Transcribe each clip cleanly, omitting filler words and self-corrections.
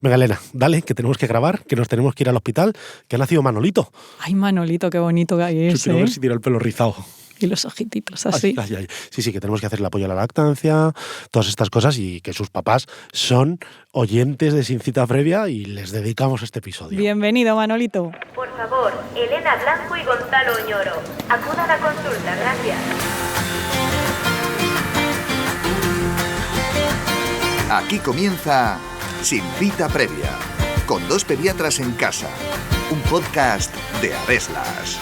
Venga, Elena, dale, que tenemos que grabar, que nos tenemos que ir al hospital, que ha nacido Manolito. Ay, Manolito, qué bonito que es, Yo quiero ver si tiene el pelo rizado. Y los ojititos así. Ay. Sí, que tenemos que hacer el apoyo a la lactancia, todas estas cosas, y que sus papás son oyentes de Sin Cita Previa y les dedicamos este episodio. Bienvenido, Manolito. Por favor, Elena Blanco y Gonzalo Oñoro, acudan a consulta, gracias. Aquí comienza Sin Cita Previa, con dos pediatras en casa, un podcast de Adeslas.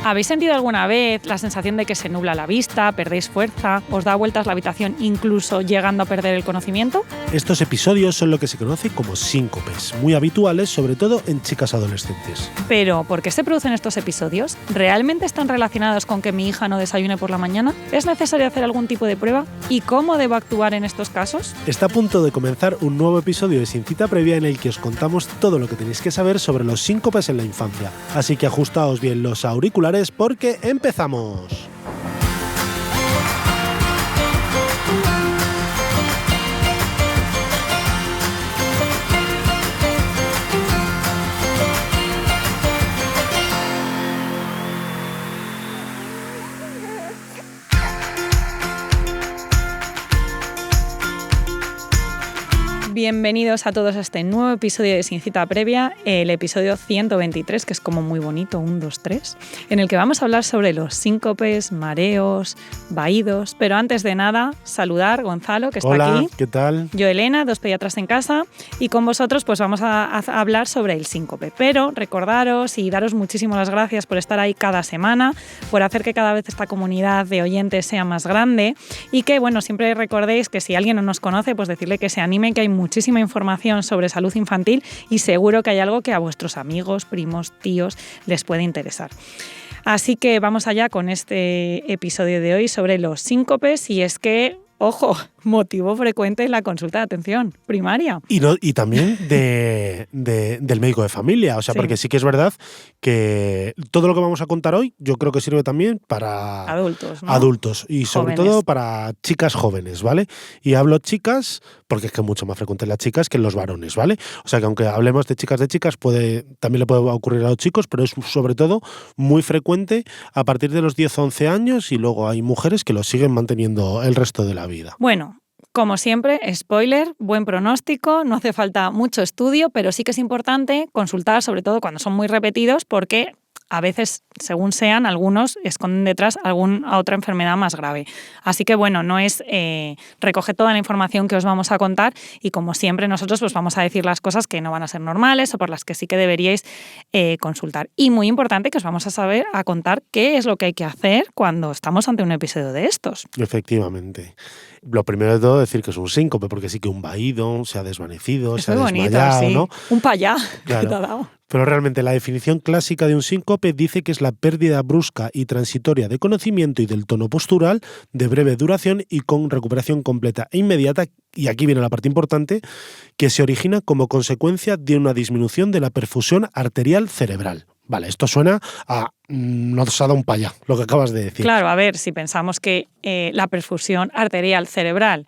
¿Habéis sentido alguna vez la sensación de que se nubla la vista, perdéis fuerza, os da vueltas la habitación incluso llegando a perder el conocimiento? Estos episodios son lo que se conoce como síncopes, muy habituales sobre todo en chicas adolescentes. Pero, ¿por qué se producen estos episodios? ¿Realmente están relacionados con que mi hija no desayune por la mañana? ¿Es necesario hacer algún tipo de prueba? ¿Y cómo debo actuar en estos casos? Está a punto de comenzar un nuevo episodio de Sin Cita Previa en el que os contamos todo lo que tenéis que saber sobre los síncopes en la infancia. Así que ajustaos bien los auriculares porque empezamos. Bienvenidos a todos a este nuevo episodio de Sin Cita Previa, el episodio 123, que es como muy bonito, 1, 2, 3, en el que vamos a hablar sobre los síncopes, mareos, vaídos. Pero antes de nada, saludar Gonzalo, que está Hola, aquí. ¿qué tal? Yo, Elena, dos pediatras en casa, y con vosotros pues vamos a hablar sobre el síncope. Pero recordaros y daros muchísimas las gracias por estar ahí cada semana, por hacer que cada vez esta comunidad de oyentes sea más grande y que, bueno, siempre recordéis que si alguien no nos conoce, pues decirle que se anime, que hay muchísima información sobre salud infantil y seguro que hay algo que a vuestros amigos, primos, tíos les puede interesar. Así que vamos allá con este episodio de hoy sobre los síncopes, y es que, ojo, motivo frecuente en la consulta de atención primaria. Y también del médico de familia, o sea, Sí. porque sí que es verdad que todo lo que vamos a contar hoy yo creo que sirve también para Adultos, ¿no? adultos y sobre Jóvenes. todo para chicas jóvenes, ¿vale? Y hablo chicas porque es que es mucho más frecuente en las chicas que en los varones, ¿vale? O sea, que aunque hablemos de chicas, también le puede ocurrir a los chicos, pero es sobre todo muy frecuente a partir de los 10 o 11 años y luego hay mujeres que lo siguen manteniendo el resto de la vida. Bueno, como siempre, spoiler, buen pronóstico, no hace falta mucho estudio, pero sí que es importante consultar, sobre todo cuando son muy repetidos, porque a veces, según sean, algunos esconden detrás alguna otra enfermedad más grave. Así que, bueno, no es recoger toda la información que os vamos a contar y, como siempre, nosotros pues vamos a decir las cosas que no van a ser normales o por las que sí que deberíais consultar. Y muy importante que os vamos a contar qué es lo que hay que hacer cuando estamos ante un episodio de estos. Efectivamente. Lo primero de todo decir que es un síncope, porque sí que un vaído, se ha desvanecido, Es se ha muy bonito, desmayado, sí. ¿no? Un payá Claro. que te ha dado. Pero realmente la definición clásica de un síncope dice que es la pérdida brusca y transitoria de conocimiento y del tono postural de breve duración y con recuperación completa e inmediata, y aquí viene la parte importante, que se origina como consecuencia de una disminución de la perfusión arterial cerebral. Vale, esto suena a nos ha dado un payá, lo que acabas de decir. Claro, a ver, si pensamos que la perfusión arterial cerebral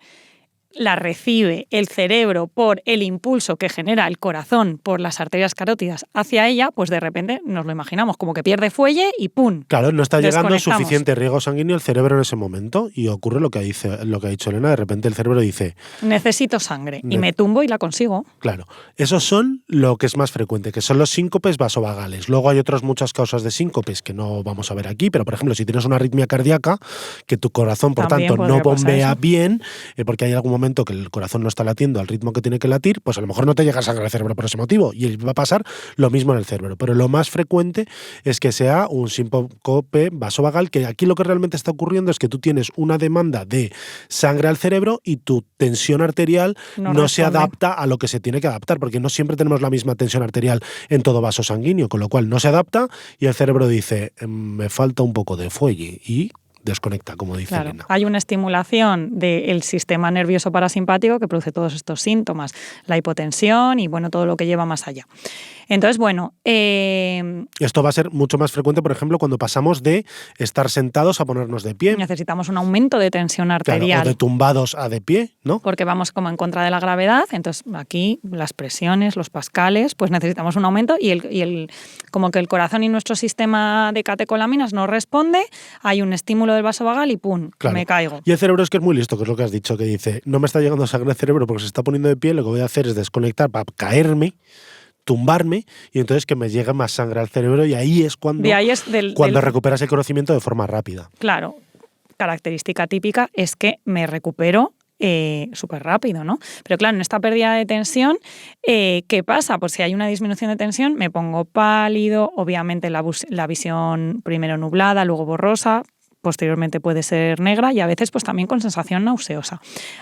la recibe el cerebro por el impulso que genera el corazón por las arterias carótidas hacia ella, pues de repente nos lo imaginamos como que pierde fuelle y ¡pum! Claro, no está llegando Desconectamos. suficiente riego sanguíneo al cerebro en ese momento y ocurre lo que ha dicho Elena, de repente el cerebro dice, Necesito sangre y me tumbo y la consigo. claro, esos son lo que es más frecuente, que son los síncopes vasovagales. Luego hay otras muchas causas de síncopes que no vamos a ver aquí, pero por ejemplo, si tienes una arritmia cardíaca, que tu corazón, por También tanto, no podría pasar bombea eso. bien, porque hay algún momento que el corazón no está latiendo al ritmo que tiene que latir, pues a lo mejor no te llega sangre al cerebro por ese motivo y va a pasar lo mismo en el cerebro. Pero lo más frecuente es que sea un síncope vasovagal, que aquí lo que realmente está ocurriendo es que tú tienes una demanda de sangre al cerebro y tu tensión arterial no se responde. adapta a lo que se tiene que adaptar, porque no siempre tenemos la misma tensión arterial en todo vaso sanguíneo, con lo cual no se adapta y el cerebro dice, me falta un poco de fuelle y desconecta, como dice Claro, Elena. hay una estimulación del sistema nervioso parasimpático que produce todos estos síntomas, la hipotensión y bueno, todo lo que lleva más allá. Entonces, bueno... Esto va a ser mucho más frecuente, por ejemplo, cuando pasamos de estar sentados a ponernos de pie. Necesitamos un aumento de tensión arterial. Claro, o de tumbados a de pie, ¿no? Porque vamos como en contra de la gravedad, entonces aquí las presiones, los pascales, pues necesitamos un aumento y como que el corazón y nuestro sistema de catecolaminas no responde, hay un estímulo del vaso vagal y ¡pum! Claro. Me caigo. Y el cerebro es que es muy listo, que es lo que has dicho, que dice, no me está llegando sangre al cerebro porque se está poniendo de pie, lo que voy a hacer es desconectar para caerme, tumbarme y entonces que me llegue más sangre al cerebro y ahí es cuando, recuperas el conocimiento de forma rápida. Claro, característica típica es que me recupero súper rápido, ¿no? Pero claro, en esta pérdida de tensión, ¿qué pasa? Pues si hay una disminución de tensión, me pongo pálido, obviamente la visión primero nublada, luego borrosa, posteriormente puede ser negra y a veces pues también con sensación nauseosa.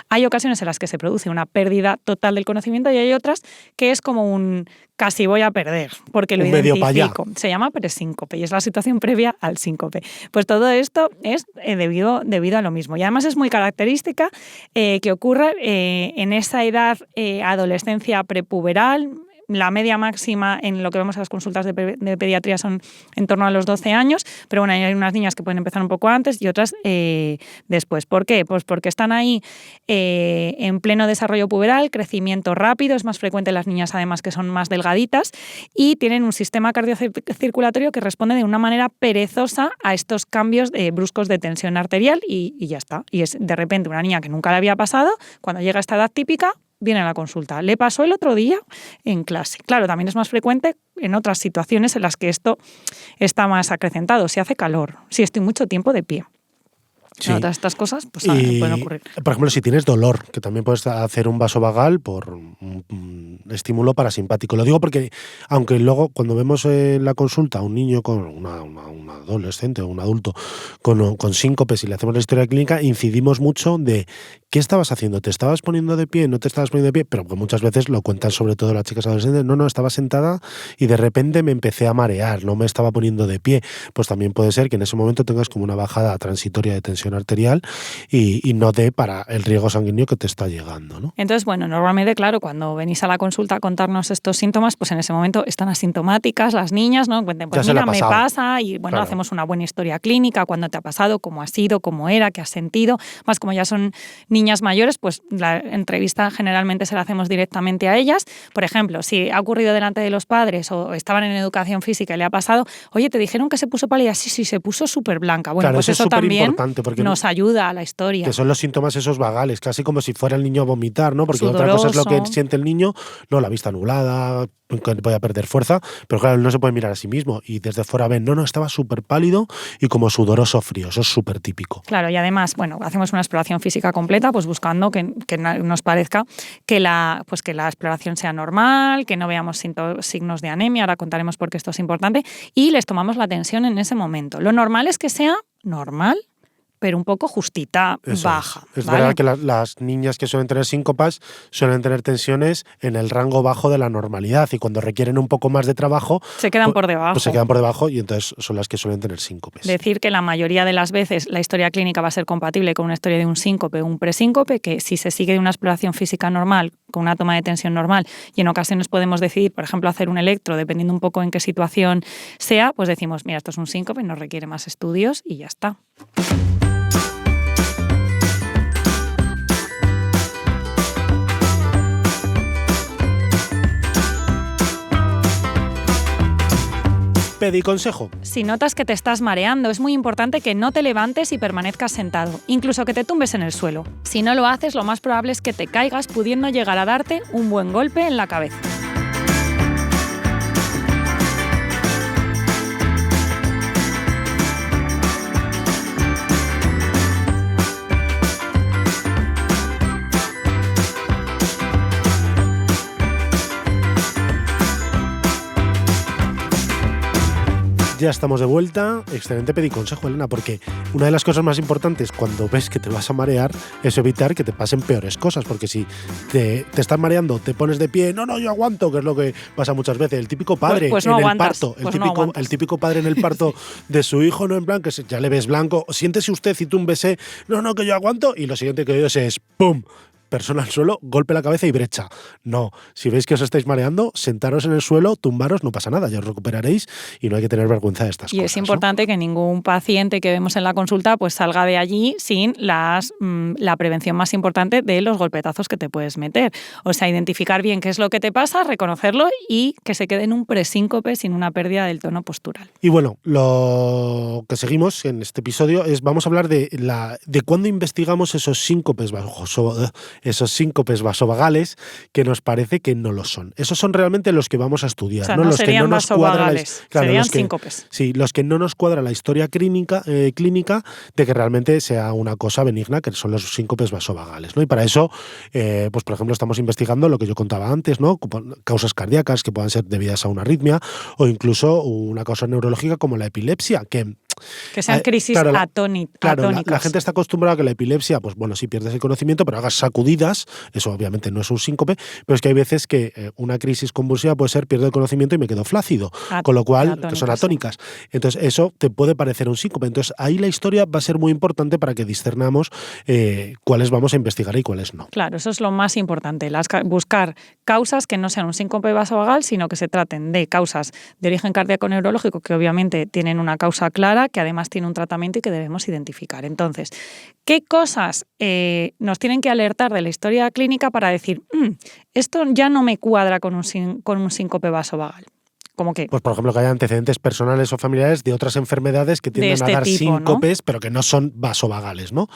Hay ocasiones en las que se produce una pérdida total del conocimiento y hay otras que es como un casi voy a perder, porque lo identifico. Se llama presíncope y es la situación previa al síncope. Pues todo esto es debido a lo mismo. Y además es muy característica que ocurra en esa edad adolescencia prepuberal. La media máxima en lo que vemos a las consultas de pediatría son en torno a los 12 años, pero bueno, hay unas niñas que pueden empezar un poco antes y otras después. ¿Por qué? Pues porque están ahí en pleno desarrollo puberal, crecimiento rápido, es más frecuente en las niñas además que son más delgaditas y tienen un sistema cardiocirculatorio que responde de una manera perezosa a estos cambios bruscos de tensión arterial y ya está. Y es de repente una niña que nunca le había pasado, cuando llega a esta edad típica, viene a la consulta. Le pasó el otro día en clase. Claro, también es más frecuente en otras situaciones en las que esto está más acrecentado. Si hace calor, si estoy mucho tiempo de pie. Sí. Todas estas cosas pues, pueden ocurrir. Por ejemplo, si tienes dolor, que también puedes hacer un vasovagal por un estímulo parasimpático. Lo digo porque, aunque luego cuando vemos en la consulta a un niño con un adolescente o un adulto con síncopes y le hacemos la historia clínica, incidimos mucho de ¿qué estabas haciendo? ¿Te estabas poniendo de pie? ¿No te estabas poniendo de pie? Pero muchas veces lo cuentan sobre todo las chicas adolescentes. No, estaba sentada y de repente me empecé a marear, no me estaba poniendo de pie. Pues también puede ser que en ese momento tengas como una bajada transitoria de tensión arterial y no dé para el riego sanguíneo que te está llegando, ¿no? Entonces, bueno, normalmente, claro, cuando venís a la consulta a contarnos estos síntomas, pues en ese momento están asintomáticas las niñas, ¿no? Cuenten, pues mira, me pasa y bueno, claro, hacemos una buena historia clínica, cuándo te ha pasado, cómo ha sido, cómo era, qué has sentido. Más como ya son niñas mayores, pues la entrevista generalmente se la hacemos directamente a ellas. Por ejemplo, si ha ocurrido delante de los padres o estaban en educación física y le ha pasado, oye, ¿te dijeron que se puso pálida? Sí, se puso súper blanca. Bueno, claro, pues eso también nos ayuda a la historia. Que son los síntomas esos vagales, casi como si fuera el niño a vomitar, ¿no? Porque sudoroso. Otra cosa es lo que siente el niño, no, la vista nublada, puede perder fuerza, pero claro, él no se puede mirar a sí mismo y desde fuera ven, no, estaba súper pálido y como sudoroso frío, eso es súper típico. Claro, y además, bueno, hacemos una exploración física completa, pues buscando que nos parezca que la exploración sea normal, que no veamos signos de anemia, ahora contaremos por qué esto es importante, y les tomamos la tensión en ese momento. Lo normal es que sea normal, pero un poco justita, eso baja. Es verdad que las niñas que suelen tener síncopas suelen tener tensiones en el rango bajo de la normalidad y cuando requieren un poco más de trabajo se quedan por debajo. Pues se quedan por debajo y entonces son las que suelen tener síncopes. Decir que la mayoría de las veces la historia clínica va a ser compatible con una historia de un síncope o un presíncope, que si se sigue de una exploración física normal, con una toma de tensión normal, y en ocasiones podemos decidir, por ejemplo, hacer un electro, dependiendo un poco en qué situación sea, pues decimos, mira, esto es un síncope, no requiere más estudios y ya está. Pediconsejo. Si notas que te estás mareando, es muy importante que no te levantes y permanezcas sentado, incluso que te tumbes en el suelo. Si no lo haces, lo más probable es que te caigas, pudiendo llegar a darte un buen golpe en la cabeza. ya estamos de vuelta. Excelente pediconsejo, Elena, porque una de las cosas más importantes cuando ves que te vas a marear es evitar que te pasen peores cosas, porque si te estás mareando, te pones de pie, no, yo aguanto, que es lo que pasa muchas veces. El típico padre pues no en aguantas, el parto, pues el típico padre en el parto de su hijo, no en plan, que ya le ves blanco, siéntese usted y tú un besé, no, que yo aguanto, y lo siguiente que oyes es ¡pum! Persona al suelo, golpe a la cabeza y brecha. No, si veis que os estáis mareando, sentaros en el suelo, tumbaros, no pasa nada, ya os recuperaréis y no hay que tener vergüenza de estas cosas. Y es importante, ¿no?, que ningún paciente que vemos en la consulta pues salga de allí sin la prevención más importante de los golpetazos que te puedes meter. O sea, identificar bien qué es lo que te pasa, reconocerlo y que se quede en un presíncope sin una pérdida del tono postural. Y bueno, lo que seguimos en este episodio vamos a hablar de cuándo investigamos esos síncopes vasovagales que nos parece que no lo son. Esos son realmente los que vamos a estudiar. O sea, ¿no? no Los serían que no nos vasovagales, serían síncopes. Sí, los que no nos cuadra la historia clínica de que realmente sea una cosa benigna, que son los síncopes vasovagales, ¿no? Y para eso, pues por ejemplo, estamos investigando lo que yo contaba antes, ¿no? Causas cardíacas que puedan ser debidas a una arritmia o incluso una causa neurológica como la epilepsia, que sean crisis atónicas. Claro, la gente está acostumbrada a que la epilepsia, pues bueno, sí pierdes el conocimiento, pero hagas sacudidas, eso obviamente no es un síncope, pero es que hay veces que una crisis convulsiva puede ser pierdo el conocimiento y me quedo flácido, con lo cual, que son atónicas. Sí. Entonces, eso te puede parecer un síncope. Entonces, ahí la historia va a ser muy importante para que discernamos cuáles vamos a investigar y cuáles no. Claro, eso es lo más importante, buscar causas que no sean un síncope vasovagal, sino que se traten de causas de origen cardíaco neurológico que obviamente tienen una causa clara, que además tiene un tratamiento y que debemos identificar. Entonces, ¿qué cosas nos tienen que alertar de la historia clínica para decir, esto ya no me cuadra con un síncope vasovagal? ¿Cómo qué? Pues por ejemplo que haya antecedentes personales o familiares de otras enfermedades que tienden a dar síncopes, ¿no?, pero que no son vasovagales, ¿no?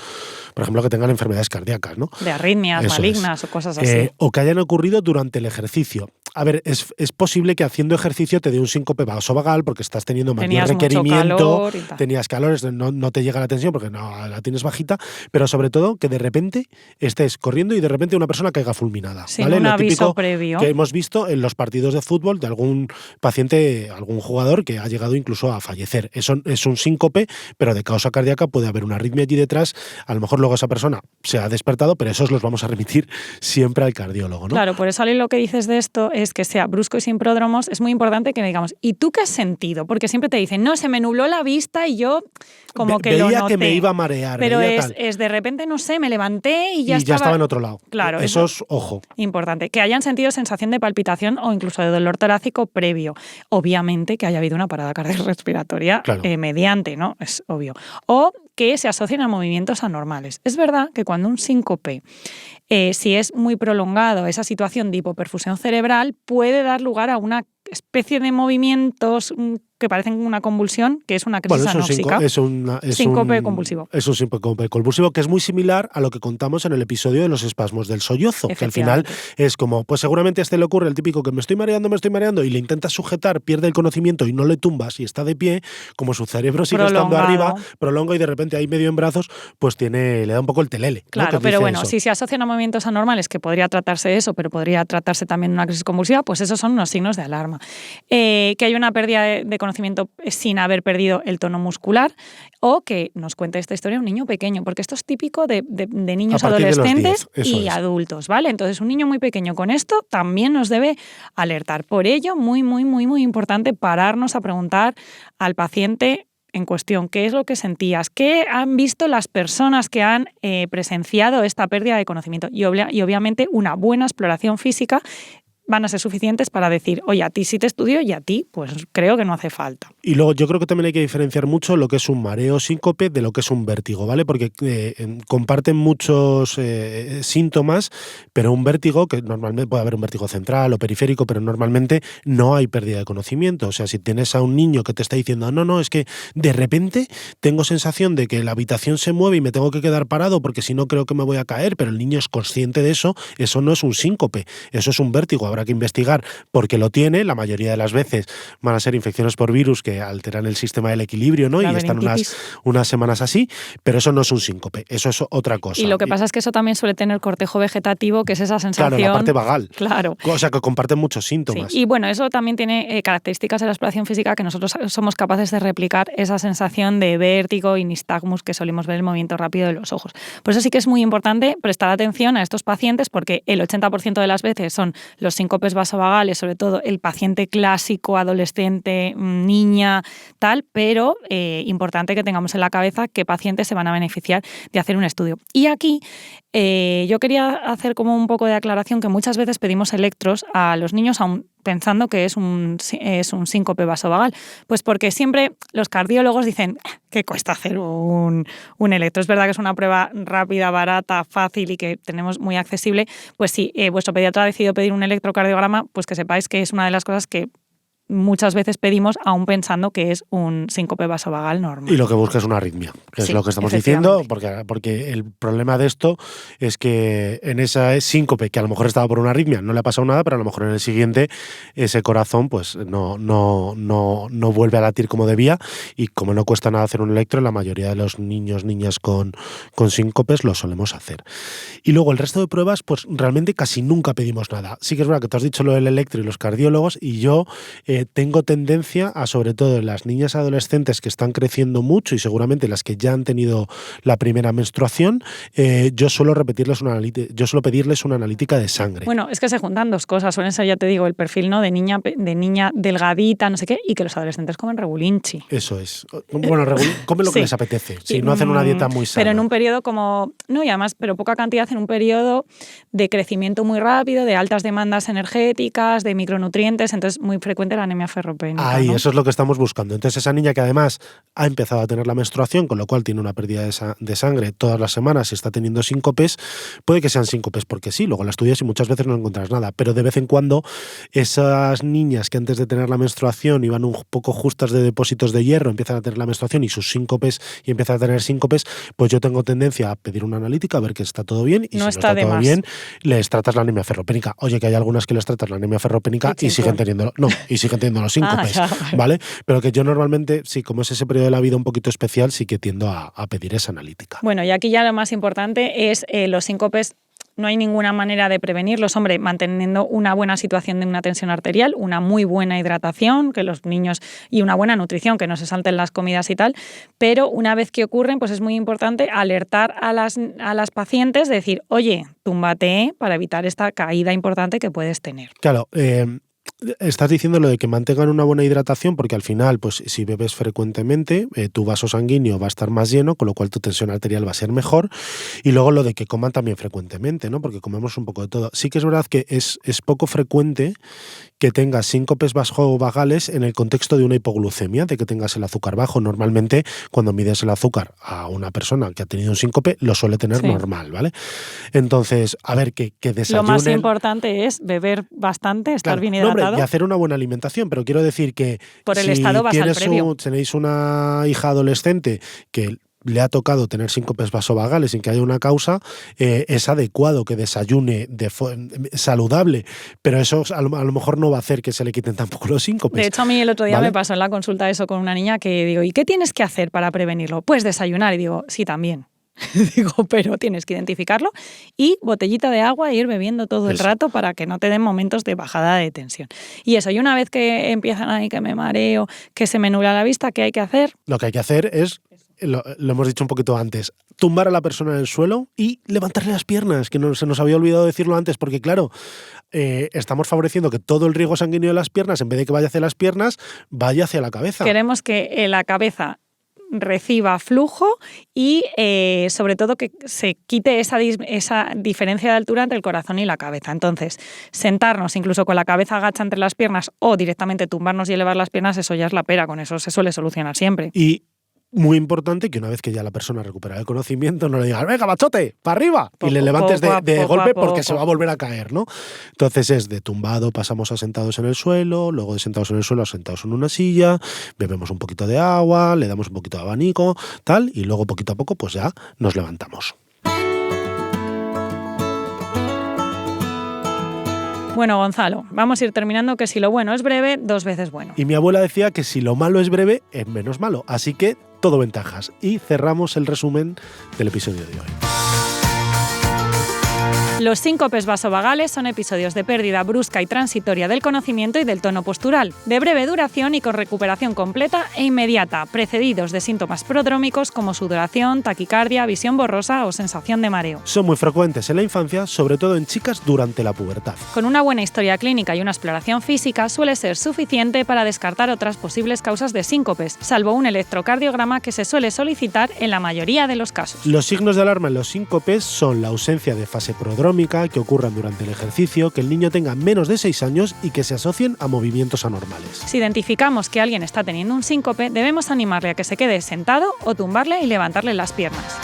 Por ejemplo que tengan enfermedades cardíacas, ¿no? De arritmias malignas o cosas así. O que hayan ocurrido durante el ejercicio. A ver, es posible que haciendo ejercicio te dé un síncope vasovagal porque estás teniendo mayor requerimiento, tenías calores, no te llega la tensión porque no la tienes bajita, pero sobre todo que de repente estés corriendo y de repente una persona caiga fulminada. Sin ¿vale? un Lo típico aviso previo. Que hemos visto en los partidos de fútbol de algún paciente, algún jugador que ha llegado incluso a fallecer. Eso es un síncope, pero de causa cardíaca puede haber una arritmia allí detrás. A lo mejor luego esa persona se ha despertado, pero esos los vamos a remitir siempre al cardiólogo, ¿no? Claro, por eso lo que dices de esto es que sea brusco y sin pródromos. Es muy importante que digamos, ¿y tú qué has sentido? Porque siempre te dicen, no, se me nubló la vista y yo como que lo noté. Veía que me iba a marear. Pero es de repente, no sé, me levanté y ya estaba en otro lado. Claro. Eso es, ojo. Importante. Que hayan sentido sensación de palpitación o incluso de dolor torácico previo. Obviamente que haya habido una parada cardiorrespiratoria mediante, ¿no? Es obvio. O que se asocien a movimientos anormales. Es verdad que cuando un síncope, si es muy prolongado, esa situación de hipoperfusión cerebral puede dar lugar a una especie de movimientos que parecen una convulsión, que es una crisis anóxica. Es un síncope convulsivo. Es un síncope convulsivo que es muy similar a lo que contamos en el episodio de los espasmos del sollozo, que al final es como, pues seguramente a este le ocurre el típico que me estoy mareando y le intentas sujetar, pierde el conocimiento y no le tumbas y está de pie, como su cerebro sigue estando arriba, prolonga y de repente ahí medio en brazos, pues le da un poco el telele. Claro, ¿no? pero bueno, si se asocian a movimientos anormales, que podría tratarse de eso, pero podría tratarse también de una crisis convulsiva, pues esos son unos signos de alarma. Que hay una pérdida de conocimiento sin haber perdido el tono muscular o que nos cuente esta historia un niño pequeño, porque esto es típico de niños adolescentes y adultos, ¿vale? Entonces un niño muy pequeño con esto también nos debe alertar. Por ello, muy, muy, muy, muy importante pararnos a preguntar al paciente en cuestión qué es lo que sentías, qué han visto las personas que han presenciado esta pérdida de conocimiento y obviamente una buena exploración física van a ser suficientes para decir, oye, a ti sí te estudio y a ti, pues creo que no hace falta. Y luego yo creo que también hay que diferenciar mucho lo que es un mareo síncope de lo que es un vértigo, ¿vale? Porque comparten muchos síntomas, pero un vértigo, que normalmente puede haber un vértigo central o periférico, pero normalmente no hay pérdida de conocimiento. O sea, si tienes a un niño que te está diciendo, no, es que de repente tengo sensación de que la habitación se mueve y me tengo que quedar parado porque si no creo que me voy a caer, pero el niño es consciente de eso, eso no es un síncope, eso es un vértigo. habrá que investigar por qué lo tiene. La mayoría de las veces van a ser infecciones por virus que alteran el sistema del equilibrio, ¿no? Y están unas semanas así, pero eso no es un síncope, eso es otra cosa. Y lo que pasa es que eso también suele tener cortejo vegetativo, que es esa sensación... Claro, la parte vagal. Claro. O sea, que comparten muchos síntomas. Sí. Y bueno, eso también tiene características de la exploración física que nosotros somos capaces de replicar esa sensación de vértigo y nistagmus que solemos ver en el movimiento rápido de los ojos. Por eso sí que es muy importante prestar atención a estos pacientes, porque el 80% de las veces son los síncopes vasovagales, sobre todo el paciente clásico, adolescente, niña, tal, pero importante que tengamos en la cabeza qué pacientes se van a beneficiar de hacer un estudio. Y aquí yo quería hacer como un poco de aclaración que muchas veces pedimos electros a los niños aún pensando que es un síncope vasovagal. Pues porque siempre los cardiólogos dicen que cuesta hacer un electro. Es verdad que es una prueba rápida, barata, fácil y que tenemos muy accesible. Pues si vuestro pediatra ha decidido pedir un electrocardiograma, pues que sepáis que es una de las cosas que muchas veces pedimos aún pensando que es un síncope vasovagal normal. Y lo que busca es una arritmia, que es lo que estamos diciendo, porque el problema de esto es que en esa síncope, que a lo mejor estaba por una arritmia, no le ha pasado nada, pero a lo mejor en el siguiente ese corazón pues no vuelve a latir como debía, y como no cuesta nada hacer un electro, la mayoría de los niñas con síncopes lo solemos hacer. Y luego el resto de pruebas, pues realmente casi nunca pedimos nada. Sí que es verdad que tú has dicho lo del electro y los cardiólogos, y yo tengo tendencia a, sobre todo en las niñas adolescentes que están creciendo mucho y seguramente las que ya han tenido la primera menstruación, yo suelo pedirles una analítica de sangre. Bueno, es que se juntan dos cosas. Suelen ser, ya te digo, el perfil, ¿no?, de niña delgadita, no sé qué, y que los adolescentes comen regulinchi. Eso es. Bueno, comen lo que les apetece, si no hacen una dieta muy sana. Pero en un periodo y además, pero poca cantidad, en un periodo de crecimiento muy rápido, de altas demandas energéticas, de micronutrientes, entonces muy frecuente la anemia ferropénica. Ahí, ¿no? Eso es lo que estamos buscando. Entonces esa niña que además ha empezado a tener la menstruación, con lo cual tiene una pérdida de sangre todas las semanas y está teniendo síncopes, puede que sean síncopes porque sí, luego la estudias y muchas veces no encuentras nada, pero de vez en cuando esas niñas que antes de tener la menstruación iban un poco justas de depósitos de hierro, empiezan a tener la menstruación y sus síncopes, y empiezan a tener síncopes, pues yo tengo tendencia a pedir una analítica, a ver que está todo bien, y si no está todo bien, les tratas la anemia ferropénica. Oye, que hay algunas que les tratas la anemia ferropénica y siguen teniendo los síncopes, ¿vale? Pero que yo normalmente, sí, como es ese periodo de la vida un poquito especial, sí que tiendo a pedir esa analítica. Bueno, y aquí ya lo más importante es los síncopes. No hay ninguna manera de prevenirlos, hombre, manteniendo una buena situación de una tensión arterial, una muy buena hidratación, que los niños, y una buena nutrición, que no se salten las comidas y tal, pero una vez que ocurren, pues es muy importante alertar a las pacientes, decir, oye, túmbate para evitar esta caída importante que puedes tener. Claro, estás diciendo lo de que mantengan una buena hidratación, porque al final, pues si bebes frecuentemente, tu vaso sanguíneo va a estar más lleno, con lo cual tu tensión arterial va a ser mejor. Y luego lo de que coman también frecuentemente, ¿no? Porque comemos un poco de todo. Sí que es verdad que es poco frecuente que tengas síncopes vasovagales en el contexto de una hipoglucemia, de que tengas el azúcar bajo. Normalmente, cuando mides el azúcar a una persona que ha tenido un síncope, lo suele tener normal, ¿vale? Entonces, a ver, que desayunen. Lo más importante es beber bastante, estar bien hidratado. Y hacer una buena alimentación, pero quiero decir que por el estado basal previo. Tenéis una hija adolescente que le ha tocado tener síncopes vasovagales sin que haya una causa, es adecuado que desayune saludable, pero eso a lo mejor no va a hacer que se le quiten tampoco los síncopes. De hecho, a mí el otro día me pasó en la consulta eso con una niña que digo, ¿y qué tienes que hacer para prevenirlo? Pues desayunar. Y digo, sí, también. Digo, pero tienes que identificarlo y botellita de agua e ir bebiendo todo el rato para que no te den momentos de bajada de tensión. Y eso, y una vez que empiezan ahí que me mareo, que se me nubla la vista, ¿qué hay que hacer? Lo que hay que hacer es, lo hemos dicho un poquito antes, tumbar a la persona en el suelo y levantarle las piernas, que se nos había olvidado decirlo antes, porque claro, estamos favoreciendo que todo el riego sanguíneo de las piernas, en vez de que vaya hacia las piernas, vaya hacia la cabeza. Queremos que la cabeza reciba flujo y sobre todo que se quite esa diferencia de altura entre el corazón y la cabeza. Entonces, sentarnos incluso con la cabeza agacha entre las piernas o directamente tumbarnos y elevar las piernas, eso ya es la pera, con eso se suele solucionar siempre. Y muy importante que una vez que ya la persona recupera el conocimiento, no le digas, venga, machote, para arriba, y le levantes de golpe porque se va a volver a caer, ¿no? Entonces es de tumbado, pasamos a sentados en el suelo, luego de sentados en el suelo a sentados en una silla, bebemos un poquito de agua, le damos un poquito de abanico, tal, y luego poquito a poco pues ya nos levantamos. Bueno, Gonzalo, vamos a ir terminando, que si lo bueno es breve, 2 veces bueno. Y mi abuela decía que si lo malo es breve, es menos malo. Así que todo ventajas. Y cerramos el resumen del episodio de hoy. Los síncopes vasovagales son episodios de pérdida brusca y transitoria del conocimiento y del tono postural, de breve duración y con recuperación completa e inmediata, precedidos de síntomas prodrómicos como sudoración, taquicardia, visión borrosa o sensación de mareo. Son muy frecuentes en la infancia, sobre todo en chicas durante la pubertad. Con una buena historia clínica y una exploración física suele ser suficiente para descartar otras posibles causas de síncopes, salvo un electrocardiograma que se suele solicitar en la mayoría de los casos. Los signos de alarma en los síncopes son la ausencia de fase prodrómica, que ocurran durante el ejercicio, que el niño tenga menos de 6 años y que se asocien a movimientos anormales. Si identificamos que alguien está teniendo un síncope, debemos animarle a que se quede sentado o tumbarle y levantarle las piernas.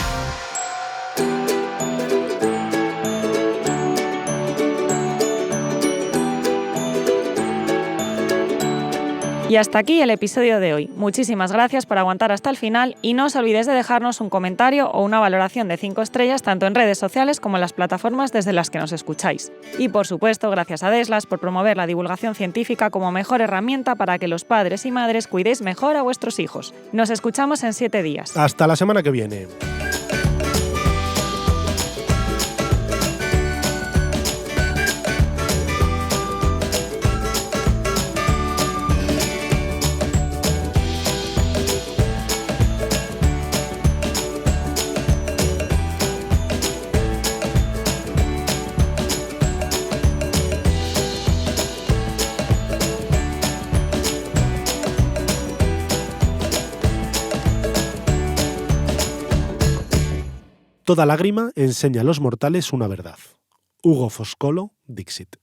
Y hasta aquí el episodio de hoy. Muchísimas gracias por aguantar hasta el final y no os olvidéis de dejarnos un comentario o una valoración de 5 estrellas tanto en redes sociales como en las plataformas desde las que nos escucháis. Y por supuesto, gracias a Deslas por promover la divulgación científica como mejor herramienta para que los padres y madres cuidéis mejor a vuestros hijos. Nos escuchamos en 7 días. Hasta la semana que viene. Toda lágrima enseña a los mortales una verdad. Hugo Foscolo, Dixit.